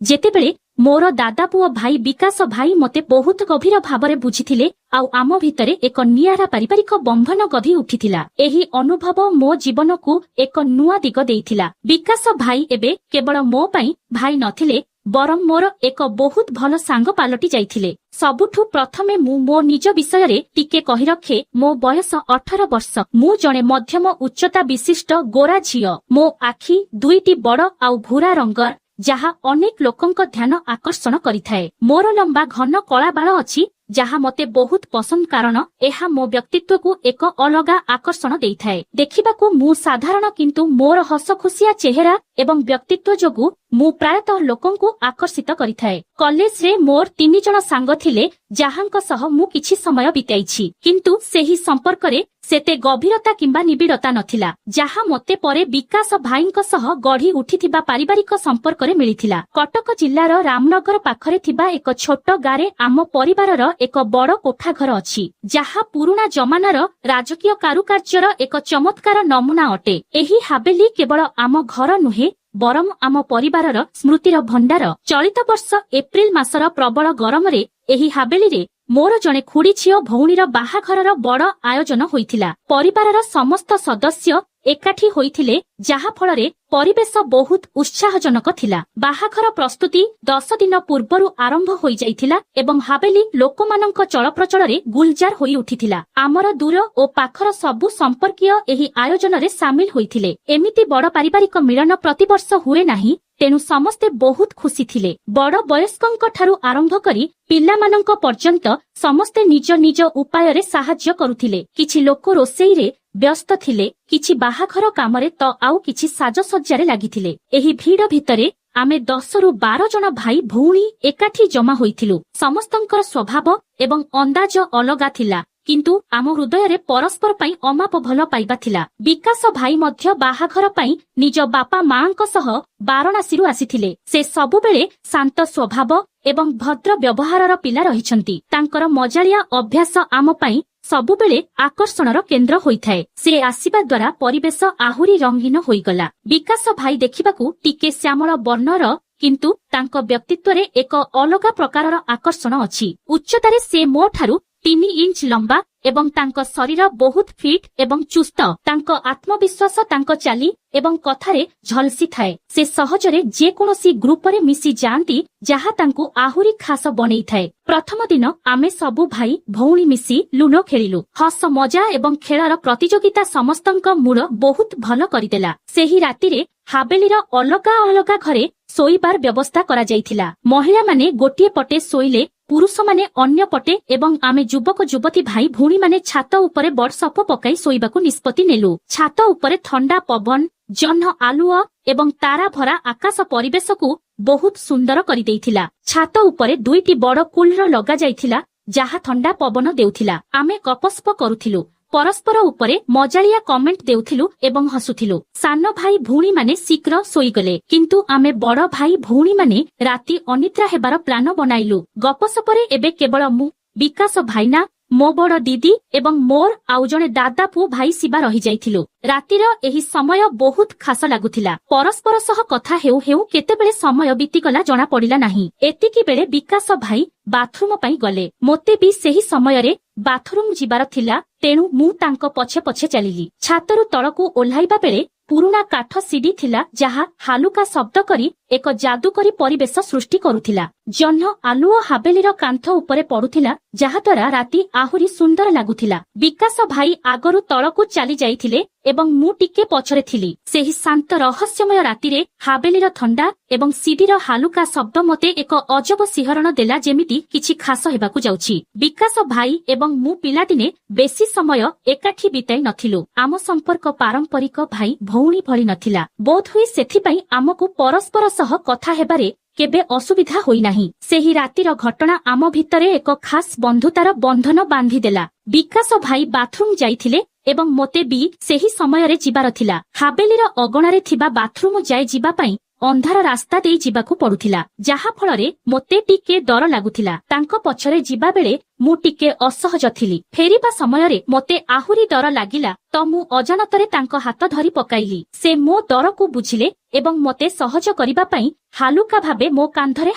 ଯେତେବେଳେ ମୋର ଦାଦା ପୁଅ ଭାଇ ବିକାଶ ଭାଇ ମତେ ବହୁତ ଗଭୀର ଭାବରେ ବୁଝିଥିଲେ ଆଉ ଆମ ଭିତରେ ଏକ ନିଆରା ପାରିବାରିକ ବନ୍ଧନ ଗଢ଼ି ଉଠିଥିଲା। ଏହି ଅନୁଭବ ମୋ ଜୀବନକୁ ଏକ ନୂଆ ଦିଗ ଦେଇଥିଲା। ବିକାଶ ଭାଇ ଏବେ କେବଳ ମୋ ପାଇଁ ଭାଇ ନଥିଲେ ବରଂ ମୋର ଏକ ବହୁତ ଭଲ ସାଙ୍ଗ ପାଲଟି ଯାଇଥିଲେ। ସବୁଠୁ ପ୍ରଥମେ ମୁଁ ମୋ ନିଜ ବିଷୟରେ ଟିକେ କହି ରଖେ। ମୋ ବୟସ 18 ବର୍ଷ। ମୁଁ ଜଣେ ମଧ୍ୟମ ଉଚ୍ଚତା ବିଶିଷ୍ଟ ଗୋରା ଝିଅ। ମୋ ଆଖି ଦୁଇଟି ବଡ଼ ଆଉ ଭୂରା ରଙ୍ଗର, ଯାହା ଅନେକ ଲୋକଙ୍କ ଧ୍ୟାନ ଆକର୍ଷଣ କରିଥାଏ। ମୋର ଲମ୍ବା ଘନ କଳା ବାଳ ଅଛି ଯାହା ମତେ ବହୁତ ପସନ୍ଦ କାରଣ ଏହା ମୋ ବ୍ୟକ୍ତିତ୍ୱକୁ ଏକ ଅଲଗା ଆକର୍ଷଣ ଦେଇଥାଏ। ଦେଖିବାକୁ ମୁଁ ସାଧାରଣ କିନ୍ତୁ ମୋର ହସଖୁସିଆ ଚେହେରା ଏବଂ ବ୍ୟକ୍ତିତ୍ୱ ଯୋଗୁଁ ମୁଁ ପ୍ରାୟତଃ ଲୋକଙ୍କୁ ଆକର୍ଷିତ କରିଥାଏ। କଲେଜରେ ମୋର 3 ଜଣ ସାଙ୍ଗ ଥିଲେ ଯାହାଙ୍କ ସହ ମୁଁ କିଛି ସମୟ ବିତାଇଛି, କିନ୍ତୁ ସେହି ସମ୍ପର୍କରେ ସେତେ ଗଭୀରତା କିମ୍ବା ନିବିଡ଼ତା ନଥିଲା ଯାହା ମତେ ପରେ ବିକାଶ ଭାଇଙ୍କ ସହ ଗଢ଼ି ଉଠିଥିବା ପାରିବାରିକ ସମ୍ପର୍କରେ ମିଳିଥିଲା। କଟକ ଜିଲ୍ଲାର ରାମନଗର ପାଖରେ ଥିବା ଏକ ଛୋଟ ଗାଁରେ ଆମ ପରିବାରର ଏକ ବଡ଼ କୋଠାଘର ଅଛି, ଯାହା ପୁରୁଣା ଜମାନାର ରାଜକୀୟ କାରୁକାର୍ଯ୍ୟର ଏକ ଚମତ୍କାର ନମୁନା ଅଟେ। ଏହି ହାବେଲି କେବଳ ଆମ ଘର ନୁହେଁ ବରଂ ଆମ ପରିବାରର ସ୍ମୃତିର ଭଣ୍ଡାର। ଚଳିତ ବର୍ଷ ଏପ୍ରିଲ ମାସର ପ୍ରବଳ ଗରମରେ ଏହି ହାବେଲିରେ ମୋର ଜଣେ ଖୁଡି ଝିଅ ଭଉଣୀର ବାହାଘରର ବଡ଼ ଆୟୋଜନ ହୋଇଥିଲା। ପରିବାରର ସମସ୍ତ ସଦସ୍ୟ ଏକାଠି ହୋଇଥିଲେ ଯାହା ଫଳରେ ପରିବେଶ ବହୁତ ଉତ୍ସାହଜନକ ଥିଲା। ବାହାଘର ପ୍ରସ୍ତୁତି 10 ଦିନ ପୂର୍ବରୁ ଆରମ୍ଭ ହୋଇଯାଇଥିଲା ଏବଂ ହାବେଲି ଲୋକମାନଙ୍କ ଚଳପ୍ରଚଳରେ ଗୁଲଜାର ହୋଇ ଉଠିଥିଲା। ଆମର ଦୂର ଓ ପାଖର ସବୁ ସମ୍ପର୍କୀୟ ଏହି ଆୟୋଜନରେ ସାମିଲ ହୋଇଥିଲେ। ଏମିତି ବଡ଼ ପାରିବାରିକ ମିଳନ ପ୍ରତିବର୍ଷ ହୁଏ ନାହିଁ, ତେଣୁ ସମସ୍ତେ ବହୁତ ଖୁସି ଥିଲେ। ବଡ଼ ବୟସ୍କଙ୍କ ଠାରୁ ଆରମ୍ଭ କରି ପିଲାମାନଙ୍କ ପର୍ଯ୍ୟନ୍ତ ସମସ୍ତେ ନିଜ ନିଜ ଉପାୟରେ ସାହାଯ୍ୟ କରୁଥିଲେ। କିଛି ଲୋକ ରୋଷେଇରେ ବ୍ୟସ୍ତ ଥିଲେ, କିଛି ବାହାଘର କାମରେ ତ ଆଉ କିଛି ସାଜସଜ୍ଜାରେ ଲାଗିଥିଲେ। ଏହି ଭିଡ଼ ଭିତରେ ଆମେ 10ରୁ 12 ଜଣ ଭାଇ ଭଉଣୀ ଏକାଠି ଜମା ହୋଇଥିଲୁ। ସମସ୍ତଙ୍କର ସ୍ୱଭାବ ଏବଂ ଅନ୍ଦାଜ ଅଲଗା ଥିଲା, କିନ୍ତୁ ଆମ ହୃଦୟରେ ପରସ୍ପର ପାଇଁ ଅମାପ ଭଲ ପାଇବା ଥିଲା। ବିକାଶ ଭାଇ ମଧ୍ୟ ବାହାଘର ପାଇଁ ନିଜ ବାପା ମାଙ୍କ ସହ ବାରାଣାସୀରୁ ଆସିଥିଲେ। ସେ ସବୁବେଳେ ଶାନ୍ତ ସ୍ୱଭାବ ଏବଂ ଭଦ୍ର ବ୍ୟବହାରର ପିଲା ରହିଛନ୍ତି। ତାଙ୍କର ମଜାଳିଆ ଅଭ୍ୟାସ ଆମ ପାଇଁ ସବୁବେଳେ ଆକର୍ଷଣର କେନ୍ଦ୍ର ହୋଇଥାଏ। ସେ ଆସିବା ଦ୍ୱାରା ପରିବେଶ ଆହୁରି ରଙ୍ଗୀନ ହୋଇଗଲା। ବିକାଶ ଭାଇ ଦେଖିବାକୁ ଟିକେ ଶ୍ୟାମଳ ବର୍ଣ୍ଣର, କିନ୍ତୁ ତାଙ୍କ ବ୍ୟକ୍ତିତ୍ୱରେ ଏକ ଅଲଗା ପ୍ରକାରର ଆକର୍ଷଣ ଅଛି। ଉଚ୍ଚତାରେ ସେ ମୋ ଠାରୁ 3 ଇଞ୍ଚ ଲମ୍ବା ଏବଂ ତାଙ୍କ ଶରୀର ବହୁତ ଫିଟ୍ ଏବଂ ଚୁସ୍ତ। ତାଙ୍କ ଆତ୍ମବିଶ୍ୱାସ ତାଙ୍କ ଚାଲି ଏବଂ କଥାରେ ଝଲସିଥାଏ। ସେ ସହଜରେ ଯେକୌଣସି ଗ୍ରୁପରେ ମିଶି ଯାଆନ୍ତି ଯାହା ତାଙ୍କୁ ଆହୁରି ଖାସ ବନେଇଥାଏ। ପ୍ରଥମ ଦିନ ଆମେ ସବୁ ଭାଇ ଭଉଣୀ ମିଶି ଲୁଡୋ ଖେଳିଲୁ। ହସ ମଜା ଏବଂ ଖେଳର ପ୍ରତିଯୋଗିତା ସମସ୍ତଙ୍କ ମୁଡ ବହୁତ ଭଲ କରିଦେଲା। ସେହି ରାତିରେ ହାବେଲିର ଅଲଗା ଅଲଗା ଘରେ ଶୋଇବାର ବ୍ୟବସ୍ଥା କରାଯାଇଥିଲା। ମହିଳାମାନେ ଗୋଟିଏ ପଟେ ଶୋଇଲେ, ପୁରୁଷମାନେ ଅନ୍ୟ ପଟେ ଏବଂ ଆମେ ଯୁବକ ଯୁବତୀ ଭାଇ ଭଉଣୀମାନେ ଛାତ ଉପରେ ବର୍ଷପ ପକାଇ ଶୋଇବାକୁ ନିଷ୍ପତ୍ତି ନେଲୁ। ଛାତ ଉପରେ ଥଣ୍ଡା ପବନ, ଜହ୍ନ ଆଲୁଅ ଏବଂ ତାରା ଭରା ଆକାଶ ପରିବେଶକୁ ବହୁତ ସୁନ୍ଦର କରିଦେଇଥିଲା। ଛାତ ଉପରେ 2ଟି ବଡ଼ କୁଲର ଲଗାଯାଇଥିଲା ଯାହା ଥଣ୍ଡା ପବନ ଦେଉଥିଲା। ଆମେ ଗପସପ କରୁଥିଲୁ, ପରସ୍ପର ଉପରେ ମଜାଳିଆ କମେଣ୍ଟ ଦେଉଥିଲୁ ଏବଂ ହସୁଥିଲୁ। ସାନ ଭାଇ ଭଉଣୀମାନେ ଶୀଘ୍ର ଶୋଇଗଲେ, କିନ୍ତୁ ଆମେ ବଡ଼ ଭାଇ ଭଉଣୀମାନେ ରାତି ଅନିଦ୍ରା ହେବାର ପ୍ଲାନ ବନାଇଲୁ। ଗପସପରେ ଏବେ କେବଳ ମୁଁ, ବିକାଶ ଭାଇନା, ମୋ ବଡ଼ ଦିଦି ଏବଂ ମୋର ଆଉ ଜଣେ ଦାଦା ପୁଅ ଭାଇ ଶିବା ରହିଯାଇଥିଲୁ। ରାତିର ଏହି ସମୟ ବହୁତ ଖାସ ଲାଗୁଥିଲା। ପରସ୍ପର ସହ କଥା ହେଉ ହେଉ କେତେବେଳେ ସମୟ ବିତିଗଲା ଜଣା ପଡ଼ିଲା ନାହିଁ। ଏତିକି ବେଳେ ବିକାଶ ଭାଇ ବାଥରୁମ ପାଇଁ ଗଲେ। ମୋତେ ବି ସେହି ସମୟରେ ବାଥରୁମ ଯିବାର ଥିଲା, ତେଣୁ ମୁଁ ତାଙ୍କ ପଛେ ପଛେ ଚାଲିଲି। ଛାତରୁ ତଳକୁ ଓହ୍ଲାଇବା ବେଳେ ପୁରୁଣା କାଠ ସିଡି ଥିଲା ଯାହା ହାଲୁକା ଶବ୍ଦ କରି ଏକ ଯାଦୁକରୀ ପରିବେଶ ସୃଷ୍ଟି କରୁଥିଲା। ଜହ୍ନ ଆଲୁଅ ହାବେଲିର କାନ୍ଥ ଉପରେ ପଡୁଥିଲା, ଯାହାଦ୍ୱାରା ରାତି ଆହୁରି ସୁନ୍ଦର ଲାଗୁଥିଲା। ବିକାଶ ଭାଇ ଆଗରୁ ତଳକୁ ଚାଲି ଯାଇଥିଲେ ଏବଂ ମୁଁ ଟିକେ ପଛରେ ଥିଲି। ସେହି ଶାନ୍ତ ରହସ୍ୟମୟ ରାତିରେ ହାବେଲିର ଥଣ୍ଡା ଏବଂ ସିଡିର ହାଲୁକା ଶବ୍ଦ ମୋତେ ଏକ ଅଜବ ଶିହରଣ ଦେଲା, ଯେମିତି କିଛି ଖାସ ହେବାକୁ ଯାଉଛି। ବିକାଶ ଭାଇ ଏବଂ ମୁଁ ପିଲାଦିନେ ବେଶୀ ସମୟ ଏକାଠି ବିତାଇ ନଥିଲୁ। ଆମ ସମ୍ପର୍କ ପାରମ୍ପରିକ ଭାଇ ଭଉଣୀ ଭଳି ନଥିଲା। ବୋଧହୁଏ ସେଥିପାଇଁ ଆମକୁ ପରସ୍ପର ସହ କଥା ହେବାରେ କେବେ ଅସୁବିଧା ହୋଇନାହିଁ। ସେହି ରାତିର ଘଟଣା ଆମ ଭିତରେ ଏକ ଖାସ୍ ବନ୍ଧୁତାର ବନ୍ଧନ ବାନ୍ଧିଦେଲା। ବିକାଶ ଭାଇ ବାଥରୁମ ଯାଇଥିଲେ ଏବଂ ମୋତେ ବି ସେହି ସମୟରେ ଯିବାର ଥିଲା। ହାବେଲିର ଅଗଣାରେ ଥିବା ବାଥରୁମ ଯାଏ ଯିବା ପାଇଁ ଅନ୍ଧାର ରାସ୍ତା ଦେଇ ଯିବାକୁ ପଡୁଥିଲା, ଯାହା ଫଳରେ ମୋତେ ଟିକେ ଡର ଲାଗୁଥିଲା। ତାଙ୍କ ପଛରେ ଯିବା ବେଳେ ମୁଁ ଟିକେ ଅସହଜ ଥିଲି। ଫେରିବା ସମୟରେ ମୋତେ ଆହୁରି ଡର ଲାଗିଲା ତ ମୁଁ ଅଜାଣତରେ ତାଙ୍କ ହାତ ଧରି ପକାଇଲି। ସେ ମୋ ଡରକୁ ବୁଝିଲେ ଏବଂ ମୋତେ ସହଜ କରିବା ପାଇଁ ହାଲୁକା ଭାବେ ମୋ କାନ୍ଧରେ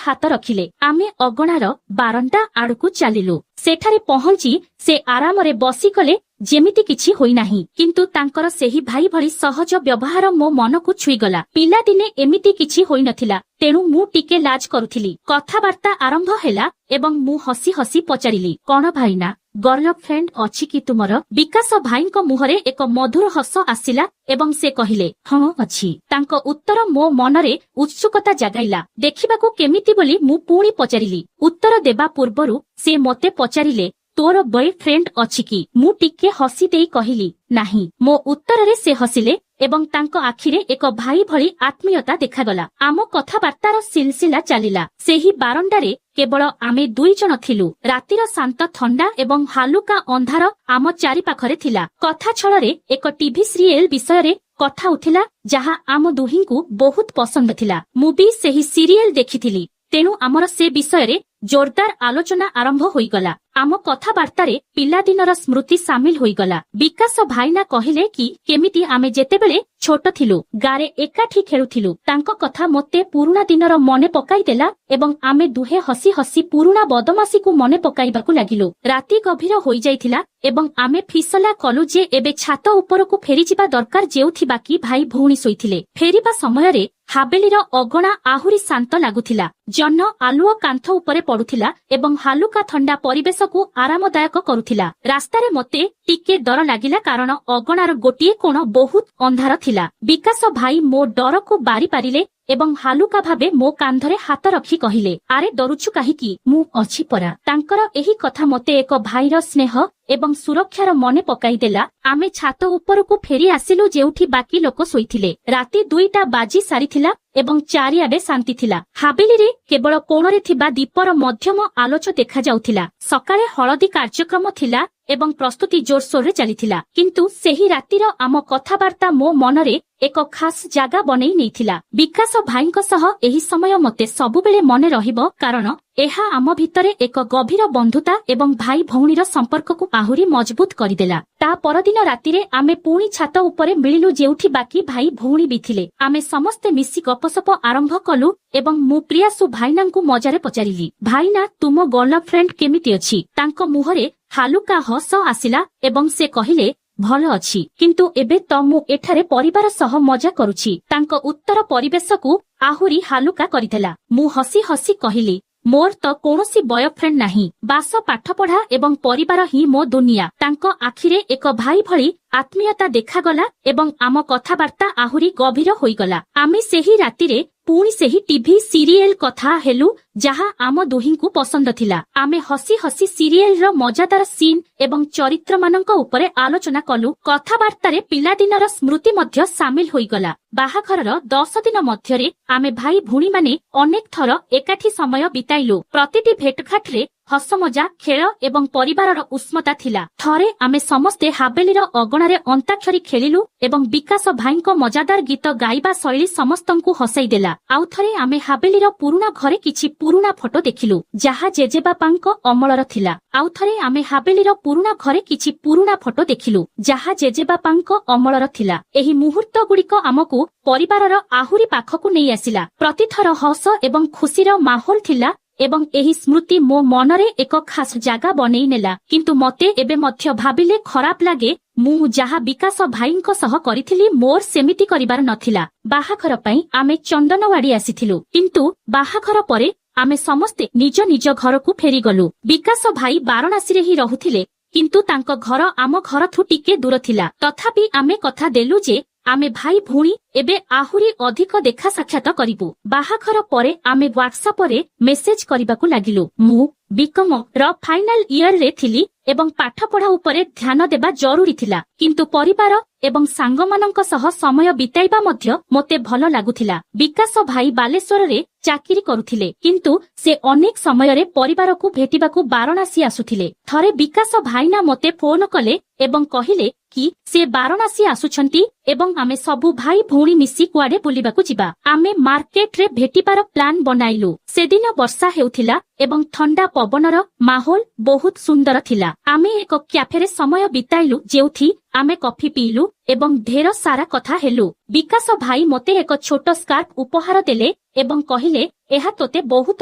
ହାତ ରଖିଲେ। ଆମେ ଅଗଣାର ବାରଣ୍ଡା ଆଡକୁ ଚାଲିଲୁ। ସେଠାରେ ପହଞ୍ଚି ସେ ଆରାମରେ ବସିଗଲେ ଯେମିତି କିଛି ହୋଇନାହିଁ। କିନ୍ତୁ ତାଙ୍କର ସେହି ଭାଇ ଭଳି ସହଜ ବ୍ୟବହାର ମୋ ମନକୁ ଛୁଇଁଗଲା। ପିଲାଦିନେ ଏମିତି କିଛି ହୋଇନଥିଲା, ତେଣୁ ମୁଁ ଟିକେ ଲାଜ କରୁଥିଲି। କଥାବାର୍ତ୍ତା ଆରମ୍ଭ ହେଲା ଏବଂ ମୁଁ ହସି ହସି ପଚାରିଲି, କଣ ଭାଇନା, ଗର୍ଲଫ୍ରେଣ୍ଡ ଅଛି କି ତୁମର? ବିକାଶ ଭାଇଙ୍କ ମୁହଁରେ ଏକ ମଧୁର ହସ ଆସିଲା ଏବଂ ସେ କହିଲେ, ହଁ ଅଛି। ତାଙ୍କ ଉତ୍ତର ମୋ ମନରେ ଉତ୍ସୁକତା ଜାଗାଇଲା। ଦେଖିବାକୁ କେମିତି ବୋଲି ମୁଁ ପୁଣି ପଚାରିଲି। ଉତ୍ତର ଦେବା ପୂର୍ବରୁ ସେ ମୋତେ ପଚାରିଲେ, ତୋର ବୟଫ୍ରେଣ୍ଡ ଅଛି କି? ମୁଁ ଟିକେ ହସି ଦେଇ କହିଲି, ନାହିଁ। ମୋ ଉତ୍ତରରେ ସେ ହସିଲେ ଏବଂ ତାଙ୍କ ଆଖିରେ ଏକ ଭାଇ ଭଳି ଆତ୍ମୀୟତା ଦେଖାଗଲା। ଆମ କଥାବାର୍ତ୍ତାର ସିଲସିଲା ଚାଲିଲା। ସେହି ବାରଣ୍ଡାରେ କେବଳ ଆମେ 2 ଜଣ ଥିଲୁ। ରାତିର ଶାନ୍ତ ଥଣ୍ଡା ଏବଂ ହାଲୁକା ଅନ୍ଧାର ଆମ ଚାରିପାଖରେ ଥିଲା। କଥା ଛଳରେ ଏକ ଟିଭି ସିରିଏଲ ବିଷୟରେ କଥା ଉଠିଲା, ଯାହା ଆମ ଦୁହିଁଙ୍କୁ ବହୁତ ପସନ୍ଦ ଥିଲା। ମୁଁ ବି ସେହି ସିରିଏଲ ଦେଖିଥିଲି, ତେଣୁ ଆମର ସେ ବିଷୟରେ ଜୋରଦାର ଆଲୋଚନା ଆରମ୍ଭ ହୋଇଗଲା। ଆମ କଥାବାର୍ତ୍ତାରେ ପିଲାଦିନର ସ୍ମୃତି ସାମିଲ ହୋଇଗଲା। ବିକାଶ ଭାଇନା କହିଲେ କି କେମିତି ଆମେ ଯେତେବେଳେ ଛୋଟ ଥିଲୁ ଗାଁରେ ଏକାଠି ଖେଳୁଥିଲୁ। ତାଙ୍କ କଥା ମୋତେ ପୁରୁଣା ଦିନର ମନେ ପକାଇଦେଲା ଏବଂ ଆମେ ଦୁହେଁ ହସି ହସି ପୁରୁଣା ବଦମାସିକୁ ମନେ ପକାଇବାକୁ ଲାଗିଲୁ। ରାତି ଗଭୀର ହୋଇଯାଇଥିଲା ଏବଂ ଆମେ ଫିସଲା କଲୁ ଯେ ଏବେ ଛାତ ଉପରକୁ ଫେରିଯିବା ଦରକାର, ଯେଉଁଥିବା କି ଭାଇ ଭଉଣୀ ଶୋଇଥିଲେ। ଫେରିବା ସମୟରେ ହାବେଲିର ଅଗଣା ଆହୁରି ଶାନ୍ତ ଲାଗୁଥିଲା। ଜହ୍ନ ଆଲୁଅ କାନ୍ଥ ଉପରେ ପଡୁଥିଲା ଏବଂ ହାଲୁକା ଥଣ୍ଡା ପରିବେଶକୁ ଆରାମଦାୟକ କରୁଥିଲା। ରାସ୍ତାରେ ମୋତେ ଟିକେ ଡର ଲାଗିଲା କାରଣ ଅଗଣାର ଗୋଟିଏ କୋଣ ବହୁତ ଅନ୍ଧାର ଥିଲା। ବିକାଶ ଭାଇ ମୋ ଡରକୁ ବାରି ପାରିଲେ ଏବଂ ହାଲୁକା ଭାବେ ମୋ କାନ୍ଧରେ ହାତ ରଖି କହିଲେ, ଆରେ ଡରୁଛୁ କାହିଁକି, ମୁଁ ଅଛି ପରା। ତାଙ୍କର ଏହି କଥା ମୋତେ ଏକ ଭାଇର ସ୍ନେହ ଏବଂ ସୁରକ୍ଷାର ମନେ ପକାଇଦେଲା। ଆମେ ଛାତ ଉପରକୁ ଫେରି ଆସିଲୁ ଯେଉଁଠି ବାକି ଲୋକ ଶୋଇଥିଲେ। ରାତି 2ଟା ବାଜି ସାରିଥିଲା ଏବଂ ଚାରିଆଡେ ଶାନ୍ତି ଥିଲା। ହାବେଲିରେ କେବଳ କୋଣରେ ଥିବା ଦୀପର ମଧ୍ୟମ ଆଲୋଚ ଦେଖାଯାଉଥିଲା। ସକାଳେ ହଳଦୀ କାର୍ଯ୍ୟକ୍ରମ ଥିଲା ଏବଂ ପ୍ରସ୍ତୁତି ଜୋରସୋରରେ ଚାଲିଥିଲା। କିନ୍ତୁ ସେହି ରାତିର ଆମ କଥାବାର୍ତ୍ତା ମୋ ମନରେ ଏକ ଖାସ୍ ଜାଗା ବନେଇ ନେଇଥିଲା। ବିକାଶ ଭାଇଙ୍କ ସହ ଏହି ସମୟ ମୋତେ ସବୁବେଳେ ମନେ ରହିବ କାରଣ ଏହା ଆମ ଭିତରେ ଏକ ଗଭୀର ବନ୍ଧୁତା ଏବଂ ଭାଇ ଭଉଣୀର ସମ୍ପର୍କକୁ ଆହୁରି ମଜବୁତ କରିଦେଲା। ତା ପରଦିନ ରାତିରେ ଆମେ ପୁଣି ଛାତ ଉପରେ ମିଳିଲୁ ଯେଉଁଠି ବାକି ଭାଇ ଭଉଣୀ ବି ଥିଲେ। ଆମେ ସମସ୍ତେ ମିଶି ଗପସପ ଆରମ୍ଭ କଲୁ ଏବଂ ମୁଁ ପ୍ରିୟାସୁ ଭାଇନାଙ୍କୁ ମଜାରେ ପଚାରିଲି, ଭାଇନା ତୁମ ଗର୍ଲଫ୍ରେଣ୍ଡ କେମିତି ଅଛି? ତାଙ୍କ ମୁହଁରେ ହାଲୁକା ହସ ଆସିଲା ଏବଂ ସେ କହିଲେ, ଭଲ ଅଛି, କିନ୍ତୁ ଏବେ ତ ମୁଁ ଏଠାରେ ପରିବାର ସହ ମଜା କରୁଛି। ତାଙ୍କ ଉତ୍ତର ପରିବେଶକୁ ଆହୁରି ହାଲୁକା କରିଦେଲା। ମୁଁ ହସି ହସି କହିଲି, ମୋର ତ କୌଣସି ବୟଫ୍ରେଣ୍ଡ ନାହିଁ। ବାସ, ପାଠପଢା ଏବଂ ପରିବାର ହିଁ ମୋ ଦୁନିଆ। ତାଙ୍କ ଆଖିରେ ଏକ ଭାଇ ଭଳି ଆତ୍ମୀୟତା ଦେଖାଗଲା ଏବଂ ଆମ କଥାବାର୍ତ୍ତା ଆହୁରି ଗଭୀର ହୋଇଗଲା। ଆମେ ସେହି ରାତିରେ ପୁଣି ସେହି ଟିଭି ସିରିଏଲ କଥା ହେଲୁ ଯାହା ଆମ ଦୁହିଁଙ୍କୁ ପସନ୍ଦ ଥିଲା। ଆମେ ହସି ହସି ସିରିଏଲର ମଜାଦାର ସିନ୍ ଏବଂ ଚରିତ୍ରମାନଙ୍କ ଉପରେ ଆଲୋଚନା କଲୁ। କଥାବାର୍ତ୍ତାରେ ପିଲାଦିନର ସ୍ମୃତି ମଧ୍ୟ ସାମିଲ ହୋଇଗଲା। ବାହାଘରର 10 ଦିନ ମଧ୍ୟରେ ଆମେ ଭାଇ ଭଉଣୀମାନେ ଅନେକ ଥର ଏକାଠି ସମୟ ବିତାଇଲୁ। ପ୍ରତିଟି ଭେଟଘାଟରେ ହସମଜା, ଖେଳ ଏବଂ ପରିବାରର ଉଷ୍ମତା ଥିଲା। ଥରେ ଆମେ ସମସ୍ତେ ହାବେଲିର ଅଗଣାରେ ଅନ୍ତାକ୍ଷରୀ ଖେଳିଲୁ ଏବଂ ବିକାଶ ଭାଇଙ୍କ ମଜାଦାର ଗୀତ ଗାଇବା ଶୈଳୀ ସମସ୍ତଙ୍କୁ ହସାଇ ଦେଲା। ଆଉ ଥରେ ଆମେ ହାବେଲିର ପୁରୁଣା ଘରେ କିଛି ପୁରୁଣା ଫଟୋ ଦେଖିଲୁ ଯାହା ଜେଜେବାପାଙ୍କ ଅମଳର ଥିଲା। ଆଉ ଥରେ ଆମେ ହାବେଲିର ପୁରୁଣା ଘରେ କିଛି ପୁରୁଣା ଫଟୋ ଦେଖିଲୁ ଯାହା ଜେଜେବାପାଙ୍କ ଅମଳର ଥିଲା। ଏହି ମୁହୂର୍ତ୍ତ ଗୁଡ଼ିକ ଆମକୁ ପରିବାରର ଆହୁରି ପାଖକୁ ନେଇ ଆସିଲା। ପ୍ରତିଥର ହସ ଏବଂ ଖୁସିର ମାହୋଲ ଥିଲା ଏବଂ ଏହି ସ୍ମୃତି ମୋ ମନରେ ଏକ ଖାସ୍ ଜାଗା ବନେଇ ନେଲା। କିନ୍ତୁ ମୋତେ ଏବେ ମଧ୍ୟ ଭାବିଲେ ଖରାପ ଲାଗେ, ମୁଁ ଯାହା ବିକାଶ ଭାଇଙ୍କ ସହ କରିଥିଲି ମୋର ସେମିତି କରିବାର ନଥିଲା। ବାହାଘର ପାଇଁ ଆମେ ଚନ୍ଦନୱାଡି ଆସିଥିଲୁ, କିନ୍ତୁ ବାହାଘର ପରେ ଆମେ ସମସ୍ତେ ନିଜ ନିଜ ଘରକୁ ଫେରିଗଲୁ। ବିକାଶ ଭାଇ ବାରାଣସୀରେ ହିଁ ରହୁଥିଲେ, କିନ୍ତୁ ତାଙ୍କ ଘର ଆମ ଘରଠୁ ଟିକେ ଦୂର ଥିଲା। ତଥାପି ଆମେ କଥା ଦେଲୁ ଯେ ଆମେ ଭାଇ ଭଉଣୀ ଏବେ ଆହୁରି ଅଧିକ ଦେଖା ସାକ୍ଷାତ କରିବୁ। ବାହାଘର ପରେ ଆମେ ହ୍ୱାଟ୍ସଆପରେ ମେସେଜ କରିବାକୁ ଲାଗିଲୁ। ମୁଁ ବିକମ ର ଫାଇନାଲ ଇୟରରେ ଥିଲି ଏବଂ ପାଠପଢା ଉପରେ ଧ୍ୟାନ ଦେବା ଜରୁରୀ ଥିଲା। କିନ୍ତୁ ପରିବାର ଏବଂ ସାଙ୍ଗମାନଙ୍କ ସହ ସମୟ ବିତାଇବା ମଧ୍ୟ ମୋତେ ଭଲ ଲାଗୁଥିଲା। ବିକାଶ ଭାଇ ବାଲେଶ୍ୱରରେ ଚାକିରି କରୁଥିଲେ, କିନ୍ତୁ ସେ ଅନେକ ସମୟରେ ପରିବାରକୁ ଭେଟିବାକୁ ବାରାଣାସୀ ଆସୁଥିଲେ। ଥରେ ବିକାଶ ଭାଇନା ମୋତେ ଫୋନ କଲେ ଏବଂ କହିଲେ କି ସେ ବାରାଣାସୀ ଆସୁଛନ୍ତି ଏବଂ ଆମେ ସବୁ ଭାଇ ଭଉଣୀ ମିଶି କୁଆଡେ ବୁଲିବାକୁ ଯିବା। ଆମେ ମାର୍କେଟରେ ଭେଟିବାର ପ୍ଲାନ୍ ବନାଇଲୁ। ସେଦିନ ବର୍ଷା ହେଉଥିଲା ଏବଂ ଥଣ୍ଡା ପବନର ମାହୋଲ ବହୁତ ସୁନ୍ଦର ଥିଲା। ଆମେ ଏକ କ୍ୟାଫେରେ ସମୟ ବିତାଇଲୁ, ଯେଉଁଠି ଆମେ କଫି ପିଇଲୁ ଏବଂ ଢେର ସାରା କଥା ହେଲୁ। ବିକାଶ ଭାଇ ମୋତେ ଏକ ଛୋଟ ସ୍କାର୍ଫ ଉପହାର ଦେଲେ ଏବଂ କହିଲେ, ଏହା ତୋତେ ବହୁତ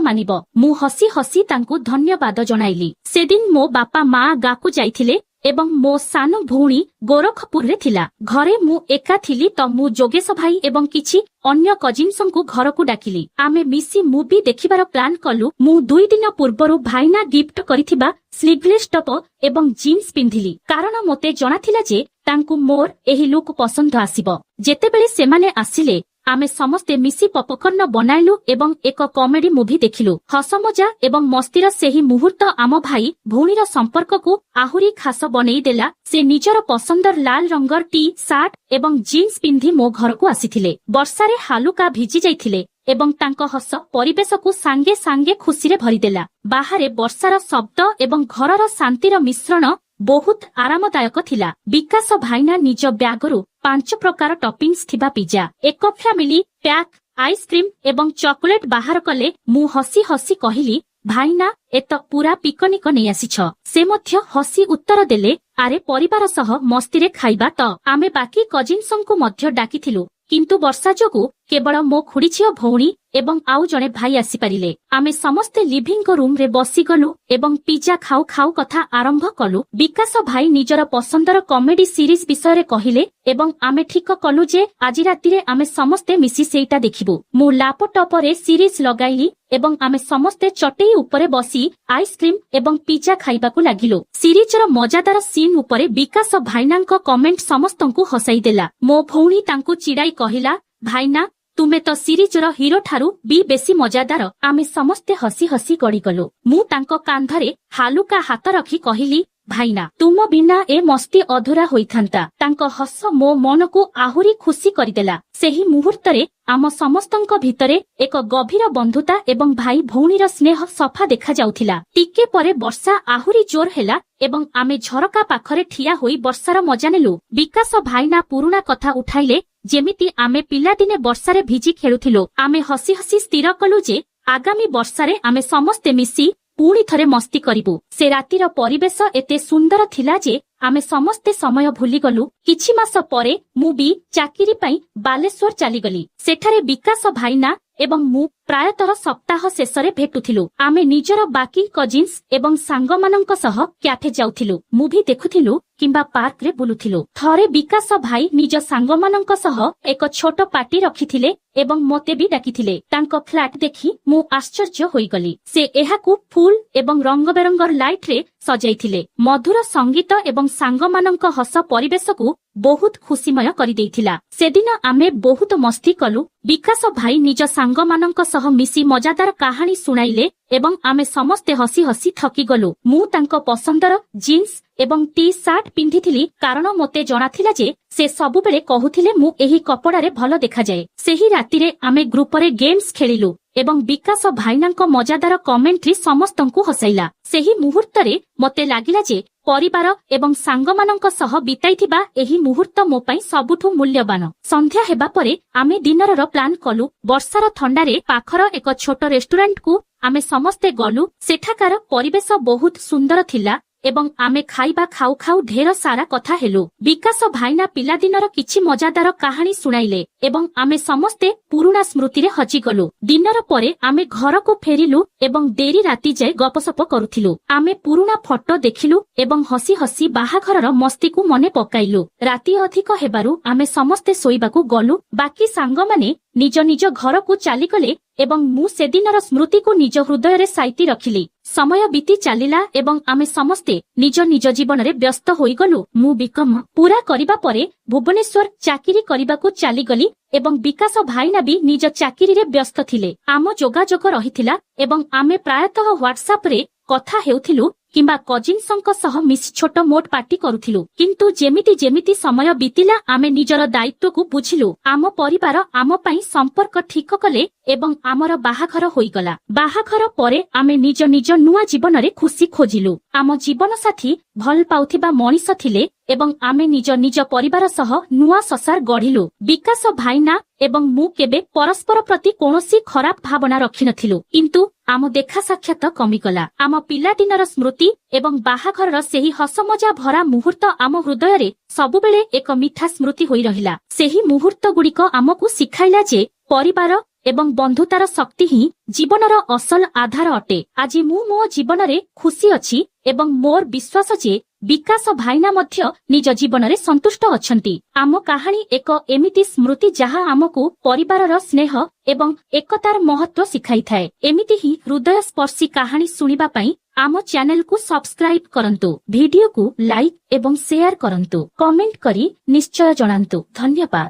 ମାନିବ। ମୁଁ ହସି ହସି ତାଙ୍କୁ ଧନ୍ୟବାଦ ଜଣାଇଲି। ସେଦିନ ମୋ ବାପା ମା ଗାଁକୁ ଯାଇଥିଲେ ଏବଂ ମୋ ସାନ ଭଉଣୀ ଗୋରଖପୁରରେ ଥିଲା। ଘରେ ମୁଁ ଏକା ଥିଲି, ତ ମୁଁ ଯୋଗେଶ ଭାଇ ଏବଂ କିଛି ଅନ୍ୟ କଜିନ୍ସଙ୍କୁ ଘରକୁ ଡାକିଲି। ଆମେ ମିଶି ମୁଭି ଦେଖିବାର ପ୍ଲାନ୍ କଲୁ। ମୁଁ 2 ଦିନ ପୂର୍ବରୁ ଭାଇନା ଗିଫ୍ଟ କରିଥିବା ସ୍ଲିଭଲେସ୍ ଟପ ଏବଂ ଜିନ୍ସ ପିନ୍ଧିଲି, କାରଣ ମୋତେ ଜଣାଥିଲା ଯେ ତାଙ୍କୁ ମୋର ଏହି ଲୁକ୍ ପସନ୍ଦ ଆସିବ। ଯେତେବେଳେ ସେମାନେ ଆସିଲେ, ଆମେ ସମସ୍ତେ ମିଶି ପପକର୍ଣ୍ଣ ବନାଇଲୁ ଏବଂ ଏକ କମେଡି ମୁଭି ଦେଖିଲୁ। ହସମଜା ଏବଂ ମସ୍ତିର ସେହି ମୁହୂର୍ତ୍ତ ଆମ ଭାଇ ଭଉଣୀର ସମ୍ପର୍କକୁ ଆହୁରି ଖାସ ବନେଇଦେଲା। ସେ ନିଜର ପସନ୍ଦର ଲାଲ ରଙ୍ଗର ଟି ସାର୍ଟ ଏବଂ ଜିନ୍ସ ପିନ୍ଧି ମୋ ଘରକୁ ଆସିଥିଲେ। ବର୍ଷାରେ ହାଲୁକା ଭିଜି ଯାଇଥିଲେ ଏବଂ ତାଙ୍କ ହସ ପରିବେଶକୁ ସାଙ୍ଗେ ସାଙ୍ଗେ ଖୁସିରେ ଭରିଦେଲା। ବାହାରେ ବର୍ଷାର ଶବ୍ଦ ଏବଂ ଘରର ଶାନ୍ତିର ମିଶ୍ରଣ ବହୁତ ଆରାମଦାୟକ ଥିଲା। ବିକାଶ ଭାଇନା ନିଜ ବ୍ୟାଗରୁ 5 ପ୍ରକାର ଟପିଂସ୍ ଥିବା ପିଜା, ଏକ ଫ୍ୟାମିଲି ପ୍ୟାକ୍ ଆଇସ୍କ୍ରିମ ଏବଂ ଚକୋଲେଟ ବାହାର କଲେ। ମୁଁ ହସି ହସି କହିଲି, ଭାଇନା ଏତ ପୁରା ପିକନିକ ନେଇ ଆସିଛ। ସେ ମଧ୍ୟ ହସି ଉତ୍ତର ଦେଲେ, ଆରେ ପରିବାର ସହ ମସ୍ତିରେ ଖାଇବା ତ। ଆମେ ବାକି କଜିନ୍ସଙ୍କୁ ମଧ୍ୟ ଡାକିଥିଲୁ, କିନ୍ତୁ ବର୍ଷା ଯୋଗୁଁ କେବଳ ମୋ ଖୁଡିଝିଅ ଭଉଣୀ ଏବଂ ଆଉ ଜଣେ ଭାଇ ଆସିପାରିଲେ। ଆମେ ସମସ୍ତେ ଲିଭିଂ ରୁମରେ ବସିଗଲୁ ଏବଂ ପିଜା ଖାଉ ଖାଉ କଥା ଆରମ୍ଭ କଲୁ। ବିକାଶ ଭାଇ ନିଜର ପସନ୍ଦର କମେଡି ସିରିଜ ବିଷୟରେ କହିଲେ ଏବଂ ଆମେ ଠିକ କଲୁ ଯେ ଆଜି ରାତିରେ ଆମେ ସମସ୍ତେ ମିଶି ସେଇଟା ଦେଖିବୁ। ମୁଁ ଲାପଟପରେ ସିରିଜ ଲଗାଇଲି ଏବଂ ଆମେ ସମସ୍ତେ ଚଟେଇ ଉପରେ ବସି ଆଇସ୍କ୍ରିମ ଏବଂ ପିଜା ଖାଇବାକୁ ଲାଗିଲୁ। ସିରିଜର ମଜାଦାର ସିନ୍ ଉପରେ ବିକାଶ ଭାଇନାଙ୍କ କମେଣ୍ଟ ସମସ୍ତଙ୍କୁ ହସାଇଦେଲା। ମୋ ଭଉଣୀ ତାଙ୍କୁ ଚିଡାଇ କହିଲା, ଭାଇନା ତୁମେ ତ ସିରିଜର ହିରୋ ଠାରୁ ବି ବେଶୀ ମଜାଦାର। ଆମେ ସମସ୍ତେ ହସି ହସି ଗଡିଗଲୁ। ମୁଁ ତାଙ୍କ କାନ୍ଧରେ ହାଲୁକା ହାତ ରଖି କହିଲି, ଭାଇନା ତୁମ ବିନା ଏ ମସ୍ତି ଅଧୁରା ହୋଇଥାନ୍ତା। ତାଙ୍କ ହସ ମୋ ମନକୁ ଆହୁରି ଖୁସି କରିଦେଲା। ସେହି ମୁହୂର୍ତ୍ତରେ ଆମ ସମସ୍ତଙ୍କ ଭିତରେ ଏକ ଗଭୀର ବନ୍ଧୁତା ଏବଂ ଭାଇ ଭଉଣୀର ସ୍ନେହ ସଫା ଦେଖାଯାଉଥିଲା। ଟିକେ ପରେ ବର୍ଷା ଆହୁରି ଜୋର ହେଲା ଏବଂ ଆମେ ଝରକା ପାଖରେ ଠିଆ ହୋଇ ବର୍ଷାର ମଜା ନେଲୁ। ବିକାଶ ଭାଇନା ପୁରୁଣା କଥା ଉଠାଇଲେ, ଯେମିତି ଆମେ ପିଲାଦିନେ ବର୍ଷାରେ ଭିଜି ଖେଳୁଥିଲୁ। ଆମେ ହସି ହସି ସ୍ଥିର କଲୁ ଯେ ଆଗାମୀ ବର୍ଷାରେ ଆମେ ସମସ୍ତେ ମିଶି ପୁଣି ଥରେ ମସ୍ତି କରିବୁ। ସେ ରାତିର ପରିବେଶ ଏତେ ସୁନ୍ଦର ଥିଲା ଯେ ଆମେ ସମସ୍ତେ ସମୟ ଭୁଲିଗଲୁ। କିଛି ମାସ ପରେ ମୁଁ ବି ଚାକିରି ପାଇଁ ବାଲେଶ୍ୱର ଚାଲିଗଲି। ସେଠାରେ ବିକାଶ ଭାଇନା ଏବଂ ମୁଁ ପ୍ରାୟତଃ ସପ୍ତାହ ଶେଷରେ ଭେଟୁଥିଲୁ। ଆମେ ନିଜର ବାକି କଜିନ୍ସ ଏବଂ ସାଙ୍ଗମାନଙ୍କ ସହ କ୍ୟାଫେ ଯାଉଥିଲୁ, ମୁଭି ଦେଖୁଥିଲୁ କିମ୍ବା ପାର୍କରେ ବୁଲୁଥିଲୁ। ଥରେ ବିକାଶ ଭାଇ ନିଜ ସାଙ୍ଗମାନଙ୍କ ସହ ଏକ ଛୋଟ ପାର୍ଟି ରଖିଥିଲେ ଏବଂ ମୋତେ ବି ଡାକିଥିଲେ। ତାଙ୍କ ଫ୍ଲାଟ୍ ଦେଖି ମୁଁ ଆଶ୍ଚର୍ଯ୍ୟ ହୋଇଗଲି। ସେ ଏହାକୁ ଫୁଲ ଏବଂ ରଙ୍ଗବେରଙ୍ଗର ଲାଇଟରେ ସଜାଇଥିଲେ। ମଧୁର ସଙ୍ଗୀତ ଏବଂ ସାଙ୍ଗମାନଙ୍କ ହସ ପରିବେଶକୁ ବହୁତ ଖୁସିମୟ କରିଦେଇଥିଲା। ସେଦିନ ଆମେ ବହୁତ ମସ୍ତି କଲୁ। ବିକାଶ ଭାଇ ନିଜ ସାଙ୍ଗମାନଙ୍କ ସହ ମିଶି ମଜାଦାର କାହାଣୀ ଶୁଣାଇଲେ ଏବଂ ଆମେ ସମସ୍ତେ ହସି ହସି ଥକିଗଲୁ। ମୁଁ ତାଙ୍କ ପସନ୍ଦର ଜିନ୍ସ ଏବଂ ଟି ସାର୍ଟ ପିନ୍ଧିଥିଲି, କାରଣ ମୋତେ ଜଣାଥିଲା ଯେ ସେ ସବୁବେଳେ କହୁଥିଲେ ମୁଁ ଏହି କପଡାରେ ଭଲ ଦେଖାଯାଏ। ସେହି ରାତିରେ ଆମେ ଗ୍ରୁପରେ ଗେମ୍ସ ଖେଳିଲୁ ଏବଂ ବିକାଶ ଭାଇନାଙ୍କ ମଜାଦାର କମେଣ୍ଟ୍ରି ସମସ୍ତଙ୍କୁ ହସାଇଲା। ସେହି ମୁହୂର୍ତ୍ତରେ ମୋତେ ଲାଗିଲା ଯେ ପରିବାର ଏବଂ ସାଙ୍ଗମାନଙ୍କ ସହ ବିତାଇଥିବା ଏହି ମୁହୂର୍ତ୍ତ ମୋ ପାଇଁ ସବୁଠୁ ମୂଲ୍ୟବାନ। ସନ୍ଧ୍ୟା ହେବା ପରେ ଆମେ ଡିନରର ପ୍ଲାନ୍ କଲୁ। ବର୍ଷାର ଥଣ୍ଡାରେ ପାଖର ଏକ ଛୋଟ ରେଷ୍ଟୁରାଣ୍ଟକୁ ଆମେ ସମସ୍ତେ ଗଲୁ। ସେଠାକାର ପରିବେଶ ବହୁତ ସୁନ୍ଦର ଥିଲା ଏବଂ ଆମେ ଖାଇବା ଖାଉ ଖାଉ ଢେର ସାରା କଥା ହେଲୁ। ବିକାଶ ଭାଇନା ପିଲାଦିନର କିଛି ମଜାଦାର କାହାଣୀ ଶୁଣାଇଲେ ଏବଂ ଆମେ ସମସ୍ତେ ପୁରୁଣା ସ୍ମୃତିରେ ହଜିଗଲୁ। ଡିନର ପରେ ଆମେ ଘରକୁ ଫେରିଲୁ ଏବଂ ଡେରି ରାତି ଯାଏ ଗପସପ କରୁଥିଲୁ। ଆମେ ପୁରୁଣା ଫଟୋ ଦେଖିଲୁ ଏବଂ ହସି ହସି ବାହାଘରର ମସ୍ତିକୁ ମନେ ପକାଇଲୁ। ରାତି ଅଧିକ ହେବାରୁ ଆମେ ସମସ୍ତେ ଶୋଇବାକୁ ଗଲୁ। ବାକି ସାଙ୍ଗମାନେ ନିଜ ନିଜ ଘରକୁ ଚାଲିଗଲେ ଏବଂ ମୁଁ ସେଦିନର ସ୍ମୃତିକୁ ନିଜ ହୃଦୟରେ ସାଇତି ରଖିଲି। ସମୟ ବିତି ଚାଲିଲା ଏବଂ ଆମେ ସମସ୍ତେ ନିଜ ନିଜ ଜୀବନରେ ବ୍ୟସ୍ତ ହୋଇଗଲୁ। ମୁଁ ବିକମ୍ ପୁରା କରିବା ପରେ ଭୁବନେଶ୍ୱର ଚାକିରି କରିବାକୁ ଚାଲିଗଲି ଏବଂ ବିକାଶ ଭାଇନା ବି ନିଜ ଚାକିରିରେ ବ୍ୟସ୍ତ ଥିଲେ। ଆମ ଯୋଗାଯୋଗ ରହିଥିଲା ଏବଂ ଆମେ ପ୍ରାୟତଃ ହ୍ୱାଟ୍ସଆପରେ କଥା ହେଉଥିଲୁ। କିମ୍ବା କଜିନ୍ସଙ୍କ ସହ ମିଶି ଛୋଟ ମୋଟ ପାର୍ଟି କରୁଥିଲୁ। କିନ୍ତୁ ଯେମିତି ଯେମିତି ସମୟ ବିତିଲା ଆମେ ନିଜର ଦାୟିତ୍ୱକୁ ବୁଝିଲୁ। ଆମ ପରିବାର ଆମ ପାଇଁ ସମ୍ପର୍କ ଠିକ କଲେ ଏବଂ ଆମର ବାହାଘର ହୋଇଗଲା। ବାହାଘର ପରେ ଆମେ ନିଜ ନିଜ ନୂଆ ଜୀବନରେ ଖୁସି ଖୋଜିଲୁ। ଆମ ଜୀବନ ସାଥୀ ଭଲ ପାଉଥିବା ମଣିଷ ଥିଲେ ଏବଂ ଆମେ ନିଜ ନିଜ ପରିବାର ସହ ନୂଆ ସଂସାର ଗଢିଲୁ। ବିକାଶ ଭାଇନା ଏବଂ ମୁଁ କେବେ ପରସ୍ପର ପ୍ରତି କୌଣସି ଖରାପ ଭାବନା ରଖିନଥିଲୁ। କିନ୍ତୁ ଆମ ଦେଖା ସାକ୍ଷାତ କମିଗଲା। ଆମ ପିଲାଦିନର ସ୍ମୃତି ଏବଂ ବାହାଘରର ସେହି ହସମଜା ଭରା ମୁହୂର୍ତ୍ତ ଆମ ହୃଦୟରେ ସବୁବେଳେ ଏକ ମିଠା ସ୍ମୃତି ହୋଇ ରହିଲା। ସେହି ମୁହୂର୍ତ୍ତ ଗୁଡ଼ିକ ଆମକୁ ଶିଖାଇଲା ଯେ ପରିବାର ଏବଂ ବନ୍ଧୁତାର ଶକ୍ତି ହିଁ ଜୀବନର ଅସଲ ଆଧାର ଅଟେ। ଆଜି ମୁଁ ମୋ ଜୀବନରେ ଖୁସି ଅଛି ଏବଂ ମୋର ବିଶ୍ୱାସ ଯେ ବିକାଶ ଭାଇନା ମଧ୍ୟ ନିଜ ଜୀବନରେ ସନ୍ତୁଷ୍ଟ ଅଛନ୍ତି। ଆମ କାହାଣୀ ଏକ ଏମିତି ସ୍ମୃତି ଯାହା ଆମକୁ ପରିବାରର ସ୍ନେହ ଏବଂ ଏକତାର ମହତ୍ତ୍ୱ ଶିଖାଇଥାଏ। ଏମିତି ହିଁ ହୃଦୟସ୍ପର୍ଶୀ କାହାଣୀ ଶୁଣିବା ପାଇଁ ଆମ ଚ୍ୟାନେଲକୁ ସବସ୍କ୍ରାଇବ କରନ୍ତୁ। ଭିଡିଓକୁ ଲାଇକ୍ ଏବଂ ସେୟାର କରନ୍ତୁ। କମେଣ୍ଟ କରି ନିଶ୍ଚୟ ଜଣାନ୍ତୁ। ଧନ୍ୟବାଦ।